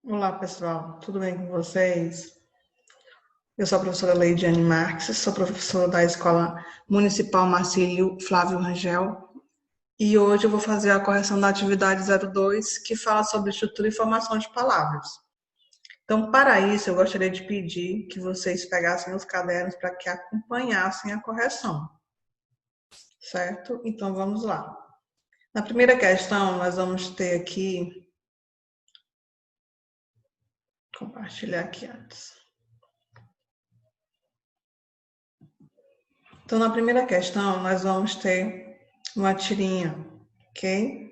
Olá, pessoal. Tudo bem com vocês? Eu sou a professora Leidiane Marques, sou professora da Escola Municipal Marcílio Flávio Rangel e hoje eu vou fazer a correção da atividade 02, que fala sobre estrutura e formação de palavras. Então, para isso, eu gostaria de pedir que vocês pegassem os cadernos para que acompanhassem a correção, certo? Então, vamos lá. Na primeira questão, nós vamos ter aqui, compartilhar aqui antes. Então, na primeira questão, nós vamos ter uma tirinha, ok?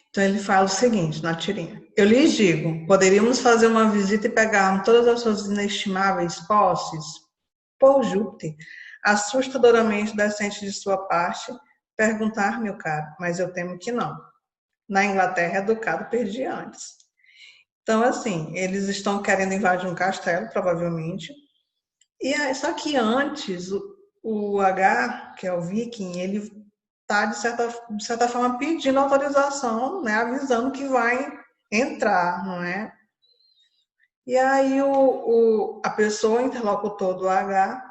Então, ele fala o seguinte na tirinha. Eu lhes digo, poderíamos fazer uma visita e pegar todas as suas inestimáveis posses? Por Júpiter, assustadoramente decente de sua parte, perguntar, meu caro, mas eu temo que não. Na Inglaterra, educado perdi antes. Então, assim, eles estão querendo invadir um castelo, provavelmente, e aí, só que antes, o H, que é o Viking, ele está, de certa forma, pedindo autorização, né, avisando que vai entrar, não é? E aí a pessoa, o interlocutor do H,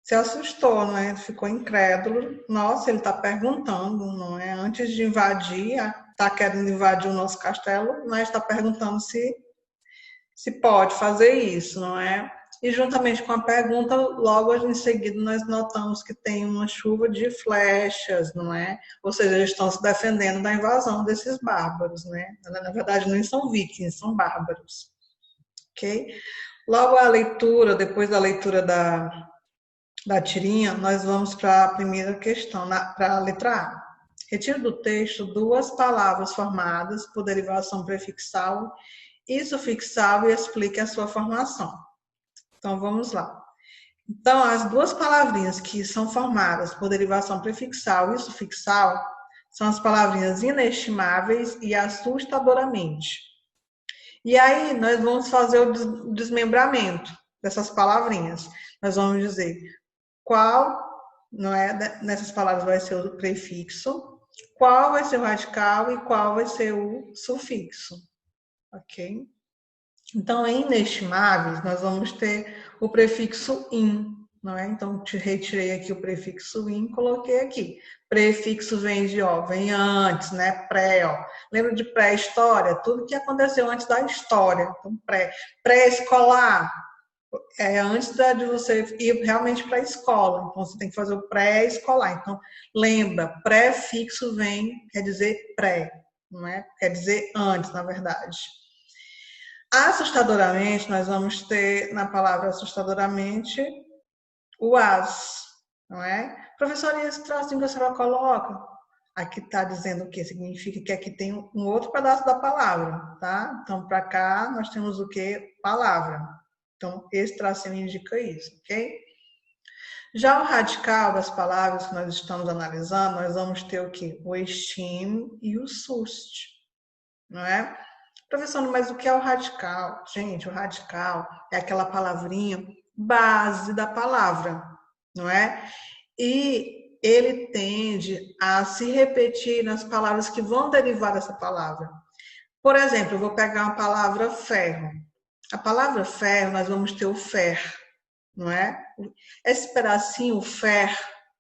se assustou, não é? Ficou incrédulo. Nossa, ele está perguntando, não é? Antes de invadir, está querendo invadir o nosso castelo, mas está perguntando se pode fazer isso, não é? E juntamente com a pergunta, logo em seguida nós notamos que tem uma chuva de flechas, não é? Ou seja, eles estão se defendendo da invasão desses bárbaros, né? Na verdade, nem são vikings, são bárbaros, ok? Logo a leitura, depois da leitura da tirinha, nós vamos para a primeira questão, para a letra A. Retiro do texto duas palavras formadas por derivação prefixal e sufixal e explique a sua formação. Então, vamos lá. Então, as duas palavrinhas que são formadas por derivação prefixal e sufixal são as palavrinhas inestimáveis e assustadoramente. E aí, nós vamos fazer o desmembramento dessas palavrinhas. Nós vamos dizer qual, não é, nessas palavras vai ser o prefixo, qual vai ser o radical e qual vai ser o sufixo. Ok? Então, em inestimáveis, nós vamos ter o prefixo in, não é? Então, retirei aqui o prefixo in, coloquei aqui. Prefixo vem de, vem antes, né? Pré, ó. Lembra de pré-história? Tudo que aconteceu antes da história. Então, pré-escolar é antes de você ir realmente para a escola. Então, você tem que fazer o pré-escolar. Então, lembra, prefixo vem, quer dizer pré, não é? Quer dizer antes, na verdade. Assustadoramente, nós vamos ter na palavra assustadoramente o as, não é? Professora, e esse tracinho que a senhora coloca? Aqui está dizendo o que? Significa que aqui tem um outro pedaço da palavra, tá? Então, para cá, nós temos o que? Palavra. Então, esse tracinho indica isso, ok? Já o radical das palavras que nós estamos analisando, nós vamos ter o que? O estime e o sust, não é? Professor, mas o que é o radical? Gente, o radical é aquela palavrinha base da palavra, não é? E ele tende a se repetir nas palavras que vão derivar dessa palavra. Por exemplo, eu vou pegar uma palavra ferro. A palavra ferro, nós vamos ter o fer, não é? Esse pedacinho fer,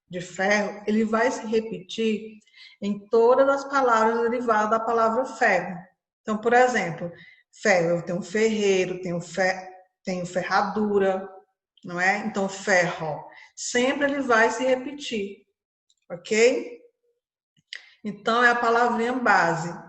de ferro, ele vai se repetir em todas as palavras derivadas da palavra ferro. Então, por exemplo, ferro, eu tenho ferreiro, tenho ferradura, não é? Então, ferro, sempre ele vai se repetir, ok? Então, é a palavrinha base.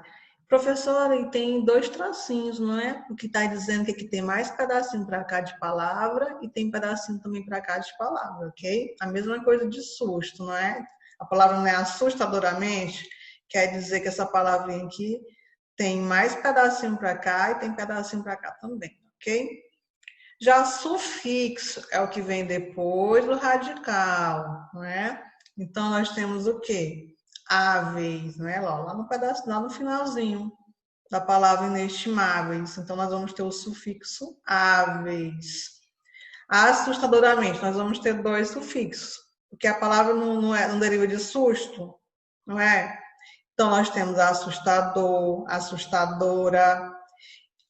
Professora, e tem dois tracinhos, não é? O que está dizendo que aqui tem mais pedacinho para cá de palavra e tem pedacinho também para cá de palavra, ok? A mesma coisa de susto, não é? A palavra não é assustadoramente, quer dizer que essa palavrinha aqui tem mais pedacinho para cá e tem pedacinho para cá também, ok? Já sufixo é o que vem depois do radical, não é? Então, nós temos o quê? Áveis, não é? Lá no pedaço, lá no finalzinho da palavra inestimáveis. Então, nós vamos ter o sufixo áveis. Assustadoramente, nós vamos ter dois sufixos, porque a palavra não deriva de susto, não é? Então, nós temos assustador, assustadora.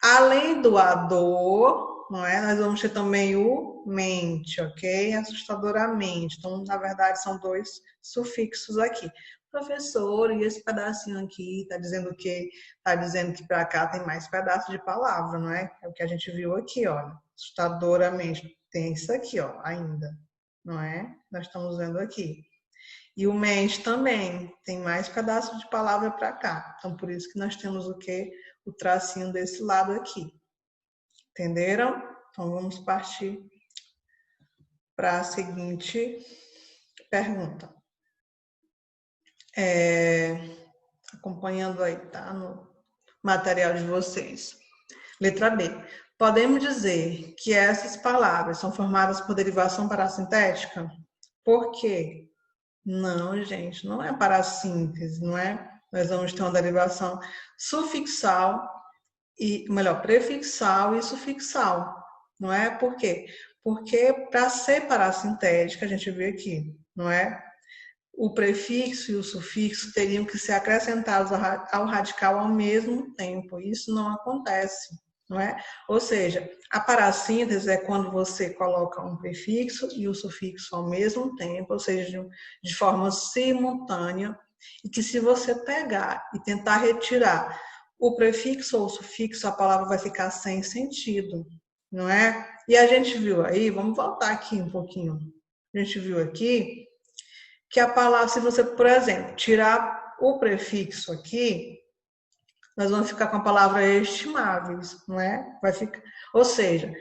Além do ador, não é? Nós vamos ter também o mente, ok? Assustadoramente. Então, na verdade, são dois sufixos aqui. Professor, e esse pedacinho aqui está dizendo o quê? Está dizendo que para cá tem mais pedaço de palavra, não é? É o que a gente viu aqui, olha. Assustadoramente. Tem isso aqui, ó, ainda, não é? Nós estamos vendo aqui. E o mente também tem mais pedaço de palavra para cá. Então, por isso que nós temos o quê? O tracinho desse lado aqui. Entenderam? Então, vamos partir para a seguinte pergunta. Acompanhando aí, tá? No material de vocês. Letra B. Podemos dizer que essas palavras são formadas por derivação parassintética? Por quê? Não, gente, não é parassíntese, não é? Nós vamos ter uma derivação sufixal e, melhor, prefixal e sufixal, não é? Por quê? Porque para ser parassintética, a gente vê aqui, não é? O prefixo e o sufixo teriam que ser acrescentados ao radical ao mesmo tempo. Isso não acontece, não é? Ou seja, a parassíntese é quando você coloca um prefixo e o sufixo ao mesmo tempo, ou seja, de forma simultânea, e que se você pegar e tentar retirar o prefixo ou o sufixo, a palavra vai ficar sem sentido, não é? E a gente viu aí, vamos voltar aqui um pouquinho. A gente viu aqui que a palavra, se você, por exemplo, tirar o prefixo aqui, nós vamos ficar com a palavra estimáveis, não é? Vai ficar, ou seja,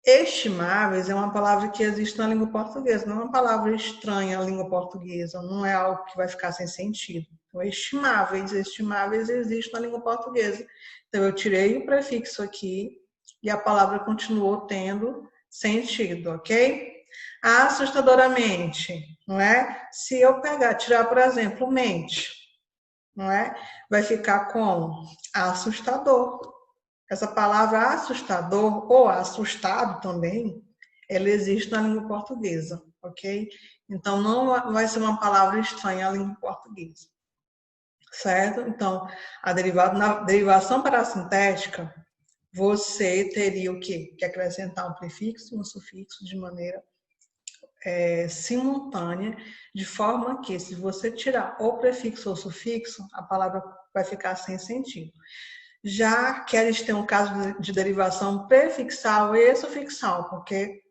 estimáveis é uma palavra que existe na língua portuguesa, não é uma palavra estranha à língua portuguesa, não é algo que vai ficar sem sentido. Então, estimáveis existe na língua portuguesa. Então, eu tirei o prefixo aqui e a palavra continuou tendo sentido, ok? Assustadoramente, não é? Se eu tirar, por exemplo, mente, não é? Vai ficar com assustador. Essa palavra assustador ou assustado também, ela existe na língua portuguesa, ok? Então, não vai ser uma palavra estranha à língua portuguesa, certo? Então, na derivação parassintética, você teria o quê? Que acrescentar um prefixo e um sufixo de maneira simultânea, de forma que, se você tirar o prefixo ou sufixo, a palavra vai ficar sem sentido. Já que a gente tem um caso de derivação prefixal e sufixal, porque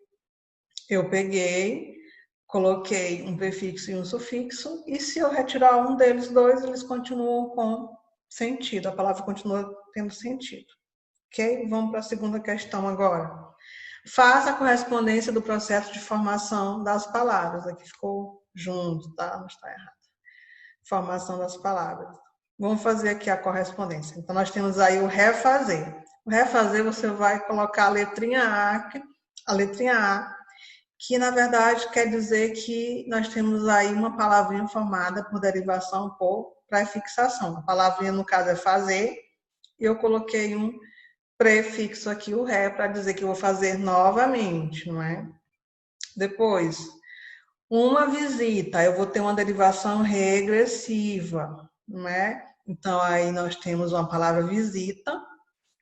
eu peguei, coloquei um prefixo e um sufixo, e se eu retirar um deles dois, eles continuam com sentido, a palavra continua tendo sentido. Ok? Vamos para a segunda questão agora. Faça a correspondência do processo de formação das palavras. Aqui ficou junto, tá? Não está errado. Formação das palavras. Vamos fazer aqui a correspondência. Então, nós temos aí o refazer. O refazer, você vai colocar a letrinha A, que na verdade quer dizer que nós temos aí uma palavrinha formada por derivação por prefixação. A palavrinha, no caso, é fazer, e eu coloquei um prefixo aqui, o ré, para dizer que eu vou fazer novamente, não é? Depois, uma visita, eu vou ter uma derivação regressiva, não é? Então, aí nós temos uma palavra visita,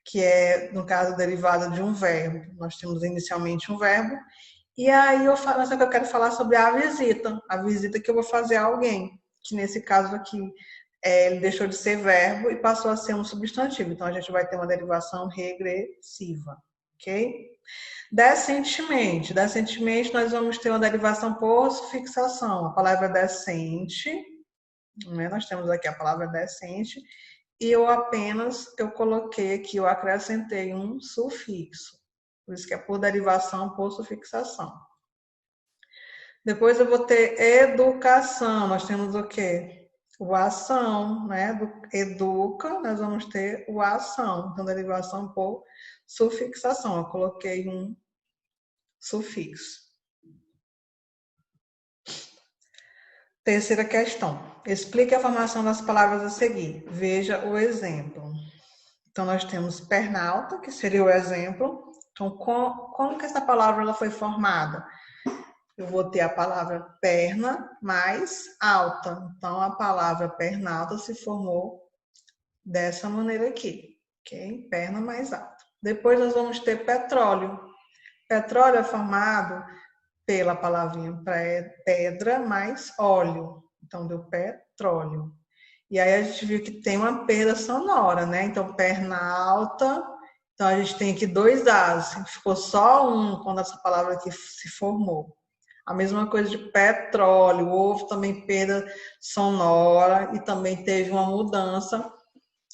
que é, no caso, derivada de um verbo. Nós temos inicialmente um verbo, e aí eu falo, só que eu quero falar sobre a visita que eu vou fazer a alguém, que nesse caso aqui, ele deixou de ser verbo e passou a ser um substantivo. Então, a gente vai ter uma derivação regressiva, ok? Decentemente, nós vamos ter uma derivação por sufixação. A palavra decente, né? Nós temos aqui a palavra decente, e eu coloquei aqui, eu acrescentei um sufixo. Por isso que é por derivação por sufixação. Depois eu vou ter educação. Nós temos o quê? O ação, né? Do educa, nós vamos ter o ação. Então, derivação por sufixação. Eu coloquei um sufixo. Terceira questão. Explique a formação das palavras a seguir. Veja o exemplo. Então, nós temos perna alta, que seria o exemplo. Então, como que essa palavra ela foi formada? Eu vou ter a palavra perna mais alta. Então, a palavra perna alta se formou dessa maneira aqui. ok? Perna mais alta. Depois nós vamos ter petróleo. Petróleo é formado pela palavrinha pedra mais óleo. Então, deu petróleo. E aí a gente viu que tem uma perda sonora, né? Então, perna alta. Então, a gente tem aqui dois As. Ficou só um quando essa palavra aqui se formou. A mesma coisa de petróleo. Houve também perda sonora e também teve uma mudança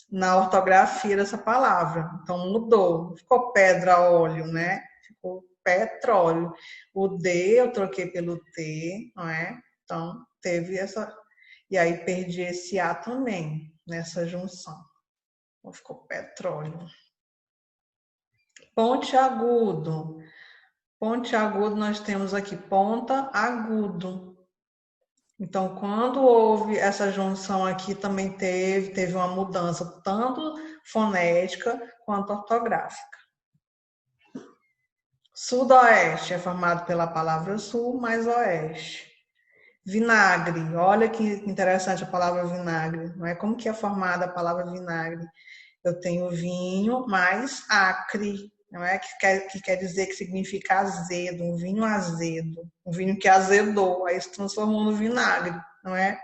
na ortografia dessa palavra. Então, mudou. Ficou pedra, óleo, né? Ficou petróleo. O D eu troquei pelo T, não é? Então, teve essa... E aí, perdi esse A também, nessa junção. Então, ficou petróleo. Ponte agudo. Ponte agudo, nós temos aqui ponta, agudo. Então, quando houve essa junção aqui, também teve uma mudança, tanto fonética quanto ortográfica. Sudoeste é formado pela palavra sul mais oeste. Vinagre, olha que interessante a palavra vinagre, não é? Como que é formada a palavra vinagre? Eu tenho vinho mais acre, não é? Que quer dizer que significa azedo, um vinho azedo, um vinho que azedou, aí se transformou no vinagre, não é?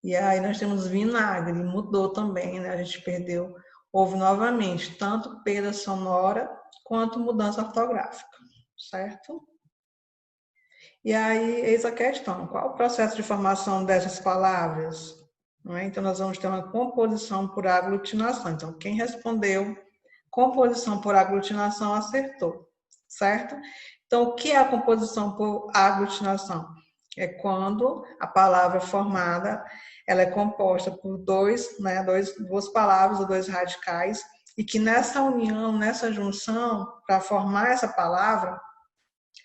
E aí nós temos vinagre, mudou também, né? A gente perdeu, houve novamente tanto perda sonora quanto mudança ortográfica, certo? E aí, eis a questão, qual o processo de formação dessas palavras? Não é? Então, nós vamos ter uma composição por aglutinação. Então, quem respondeu composição por aglutinação acertou, certo? Então, o que é a composição por aglutinação? É quando a palavra formada ela é composta por duas palavras ou dois radicais, e que nessa união, nessa junção, para formar essa palavra,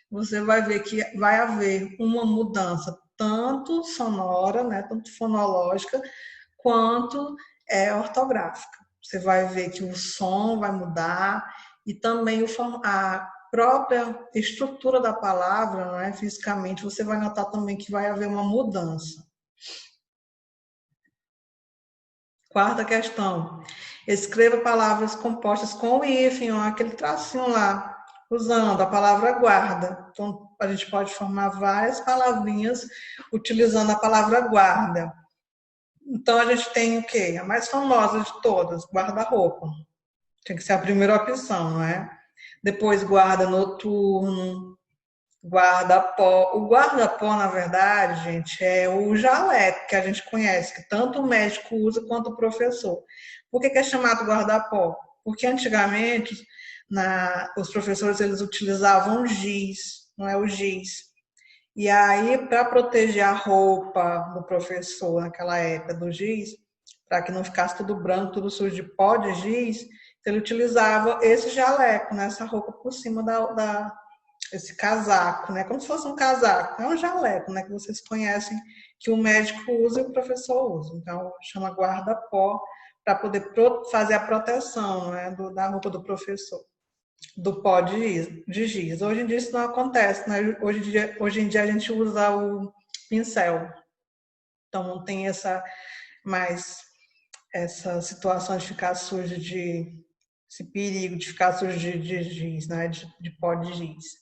você vai ver que vai haver uma mudança tanto sonora, né, tanto fonológica, quanto ortográfica. Você vai ver que o som vai mudar e também a própria estrutura da palavra, né, fisicamente, você vai notar também que vai haver uma mudança. Quarta questão. Escreva palavras compostas com o hífen, aquele tracinho lá, usando a palavra guarda. Então, a gente pode formar várias palavrinhas utilizando a palavra guarda. Então, a gente tem o quê? A mais famosa de todas, guarda-roupa. Tem que ser a primeira opção, não é? Depois, guarda noturno, guarda-pó. O guarda-pó, na verdade, gente, é o jaleco que a gente conhece, que tanto o médico usa quanto o professor. Por que é chamado guarda-pó? Porque antigamente os professores eles utilizavam giz, não é o giz. E aí, para proteger a roupa do professor naquela época do giz, para que não ficasse tudo branco, tudo sujo de pó de giz, ele utilizava esse jaleco, né, essa roupa por cima esse casaco, né? Como se fosse um casaco. É um jaleco, né? Que vocês conhecem, que o médico usa e o professor usa. Então, chama guarda-pó para poder fazer a proteção, né? Da roupa do professor, do pó de giz. Hoje em dia isso não acontece, né? Hoje em dia a gente usa o pincel. Então, não tem essa situação de ficar sujo esse perigo de ficar sujo de giz, né? De pó de giz.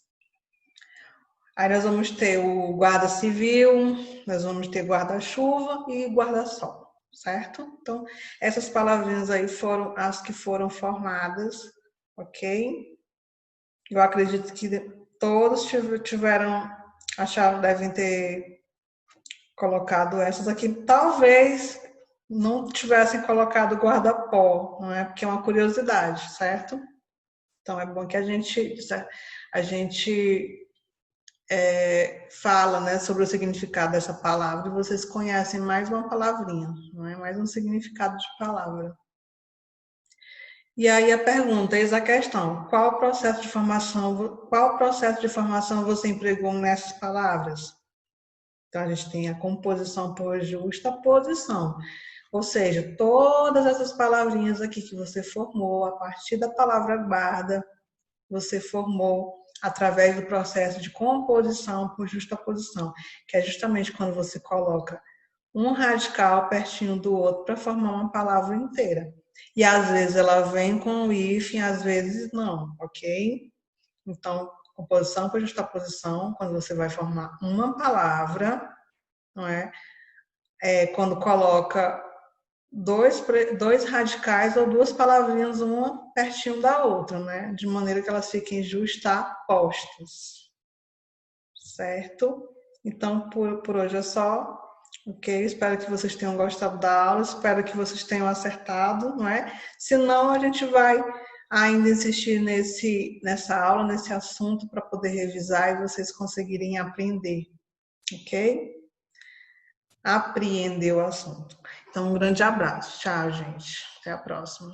Aí nós vamos ter o guarda civil, nós vamos ter guarda-chuva e guarda-sol, certo? Então, essas palavrinhas aí foram as que foram formadas, ok? Eu acredito que todos devem ter colocado essas aqui. Talvez não tivessem colocado guarda-pó, não é? Porque é uma curiosidade, certo? Então, é bom que a gente fala, né, sobre o significado dessa palavra e vocês conhecem mais uma palavrinha, não é? Mais um significado de palavra. E aí a pergunta, eis a questão, qual processo de formação você empregou nessas palavras? Então a gente tem a composição por justaposição, ou seja, todas essas palavrinhas aqui que você formou a partir da palavra guarda, você formou através do processo de composição por justaposição, que é justamente quando você coloca um radical pertinho do outro para formar uma palavra inteira. E às vezes ela vem com o hífen, às vezes não, ok? Então, composição por justaposição, quando você vai formar uma palavra, não é? Quando coloca dois radicais ou duas palavrinhas, uma pertinho da outra, né? De maneira que elas fiquem justapostas, certo? Então, por hoje é só, ok? Espero que vocês tenham gostado da aula, espero que vocês tenham acertado, não é? Se não, a gente vai ainda insistir nessa aula, nesse assunto, para poder revisar e vocês conseguirem aprender, ok? Apreender o assunto. Então, um grande abraço. Tchau, gente. Até a próxima.